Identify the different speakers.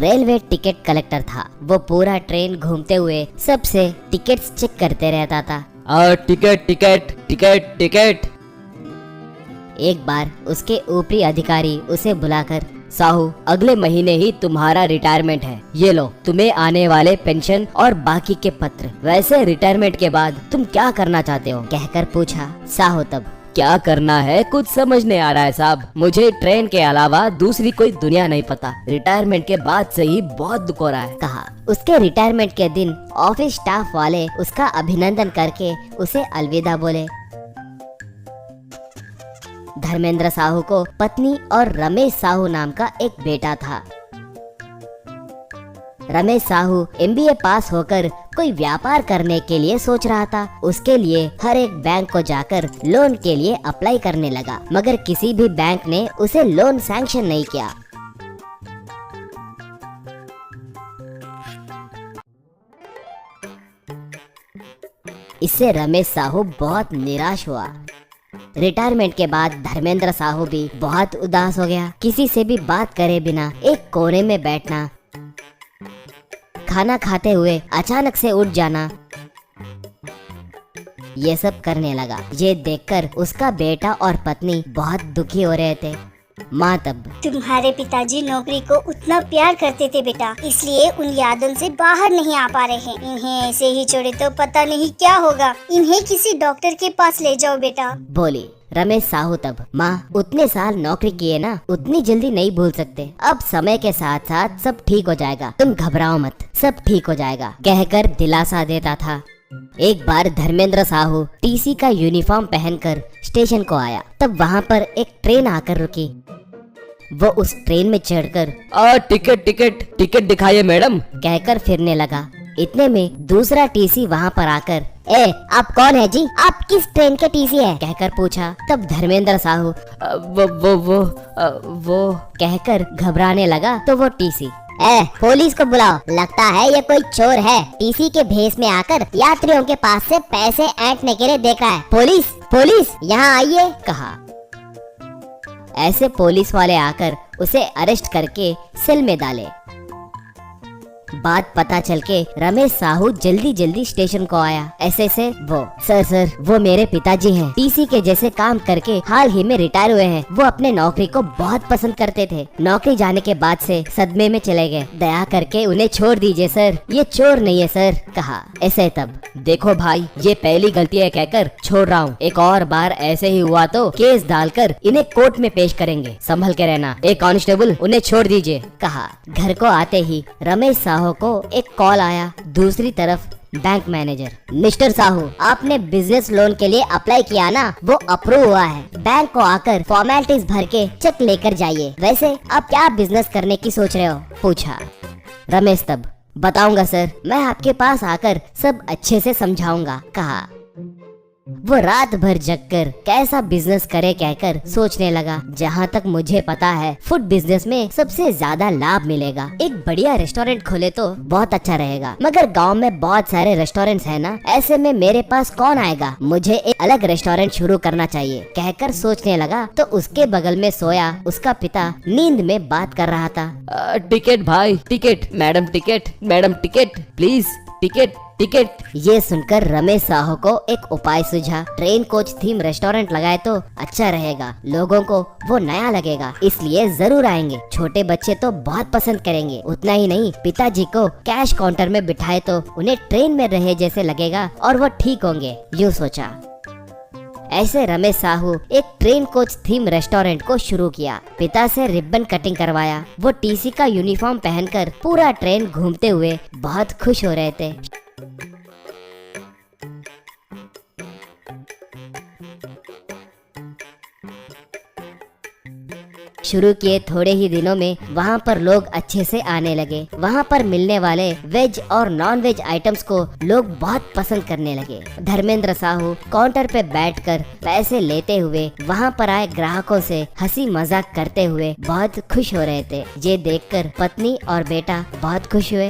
Speaker 1: Railway ticket collector था। वो पूरा ट्रेन घूमते हुए सबसे टिकट्स चेक करते रहता था।
Speaker 2: Ticket ticket ticket ticket.
Speaker 1: एक बार उसके ऊपरी अधिकारी उसे बुलाकर,
Speaker 2: साहू, अगले महीने ही तुम्हारा रिटायरमेंट है, ये लो तुम्हें आने वाले पेंशन और बाकी के पत्र। वैसे रिटायरमेंट के बाद तुम क्या करना चाहते हो?
Speaker 1: कहकर पूछा। साहू तब,
Speaker 2: क्या करना है कुछ समझ नहीं आ रहा है साहब, मुझे ट्रेन के अलावा दूसरी कोई दुनिया नहीं पता। रिटायरमेंट के बाद से ही बहुत दुख हो रहा है,
Speaker 1: कहा। उसके रिटायरमेंट के दिन ऑफिस स्टाफ वाले उसका अभिनंदन करके उसे अलविदा बोले। धर्मेंद्र साहू को पत्नी और रमेश साहू नाम का एक बेटा था। रमेश साहू MBA पास होकर कोई व्यापार करने के लिए सोच रहा था। उसके लिए हर एक बैंक को जाकर लोन के लिए अप्लाई करने लगा, मगर किसी भी बैंक ने उसे लोन सैंक्शन नहीं किया। इससे रमेश साहू बहुत निराश हुआ। रिटायरमेंट के बाद धर्मेंद्र साहू भी बहुत उदास हो गया। किसी से भी बात करे बिना एक कोने में बैठना, खाना खाते हुए अचानक से उठ जाना, ये सब करने लगा। ये देखकर उसका बेटा और पत्नी बहुत दुखी हो रहे थे। माँ तब,
Speaker 3: तुम्हारे पिताजी नौकरी को उतना प्यार करते थे बेटा, इसलिए उन यादों से बाहर नहीं आ पा रहे हैं। इन्हें ऐसे ही छोड़े तो पता नहीं क्या होगा। इन्हें किसी डॉक्टर के पास ले जाओ बेटा,
Speaker 1: बोली। रमेश साहू तब, माँ, उतने साल नौकरी किए ना, उतनी जल्दी नहीं भूल सकते। अब समय के साथ साथ सब ठीक हो जाएगा, तुम घबराओ मत, सब ठीक हो जाएगा, कहकर दिलासा देता था। एक बार धर्मेंद्र साहू TC का यूनिफॉर्म पहनकर स्टेशन को आया। तब वहाँ पर एक ट्रेन आकर रुकी। वो उस ट्रेन में चढ़कर
Speaker 2: टिकट टिकट टिकट दिखाइए मैडम,
Speaker 1: कहकर फिरने लगा। इतने में दूसरा TC वहाँ पर आकर, आप कौन है जी? आप किस ट्रेन के TC है? कहकर पूछा। तब धर्मेंद्र साहू
Speaker 2: वो
Speaker 1: कहकर घबराने लगा तो वो TC, पुलिस को बुलाओ, लगता है ये कोई चोर है। TC के भेष में आकर यात्रियों के पास से पैसे ऐंठने के लिए देख रहा है। पुलिस पुलिस यहाँ आइए, कहा। ऐसे पुलिस वाले आकर उसे अरेस्ट करके सेल में डाले। बात पता चल के रमेश साहू जल्दी जल्दी स्टेशन को आया। ऐसे से वो, सर वो मेरे पिताजी हैं, TC के जैसे काम करके हाल ही में रिटायर हुए हैं। वो अपने नौकरी को बहुत पसंद करते थे, नौकरी जाने के बाद से सदमे में चले गए। दया करके उन्हें छोड़ दीजिए सर, ये चोर नहीं है सर, कहा। ऐसे तब,
Speaker 2: देखो भाई, ये पहली गलती है कहकर छोड़ रहा हूँ, एक और बार ऐसे ही हुआ तो केस डालकर इन्हें कोर्ट में पेश करेंगे, संभल के रहना। एक कांस्टेबल, उन्हें छोड़ दीजिए, कहा। घर को आते ही रमेश साहू को एक कॉल आया। दूसरी तरफ बैंक मैनेजर, मिस्टर साहू, आपने बिजनेस लोन के लिए अप्लाई किया ना, वो अप्रूव हुआ है। बैंक को आकर फॉर्मेलिटीज भर के चेक लेकर जाइए। वैसे आप क्या बिजनेस करने की सोच रहे हो? पूछा। रमेश तब, बताऊंगा सर, मैं आपके पास आकर सब अच्छे से समझाऊंगा, कहा। वो रात भर जगकर कैसा बिजनेस करे कहकर सोचने लगा। जहाँ तक मुझे पता है, फूड बिजनेस में सबसे ज्यादा लाभ मिलेगा। एक बढ़िया रेस्टोरेंट खोले तो बहुत अच्छा रहेगा, मगर गांव में बहुत सारे रेस्टोरेंट्स हैं ना, ऐसे में मेरे पास कौन आएगा? मुझे एक अलग रेस्टोरेंट शुरू करना चाहिए, कहकर सोचने लगा तो उसके बगल में सोया उसका पिता नींद में बात कर रहा था। टिकट भाई, ticket, madam ticket please, ticket ticket.
Speaker 1: ये सुनकर रमेश साहू को एक उपाय सूझा। ट्रेन कोच थीम रेस्टोरेंट लगाए तो अच्छा रहेगा, लोगों को वो नया लगेगा, इसलिए जरूर आएंगे। छोटे बच्चे तो बहुत पसंद करेंगे। उतना ही नहीं, पिताजी को कैश काउंटर में बिठाए तो उन्हें ट्रेन में रहे जैसे लगेगा और वो ठीक होंगे, यूँ सोचा। ऐसे रमेश साहू एक ट्रेन कोच थीम रेस्टोरेंट को शुरू किया। पिता से रिबन कटिंग करवाया। वो TC का यूनिफॉर्म पहनकर पूरा ट्रेन घूमते हुए बहुत खुश हो रहे थे। शुरू किए थोड़े ही दिनों में वहाँ पर लोग अच्छे से आने लगे। वहाँ पर मिलने वाले वेज और नॉन वेज आइटम्स को लोग बहुत पसंद करने लगे। धर्मेंद्र साहू काउंटर पे बैठकर पैसे लेते हुए वहाँ पर आए ग्राहकों से हंसी मजाक करते हुए बहुत खुश हो रहे थे। ये देखकर पत्नी और बेटा बहुत खुश हुए।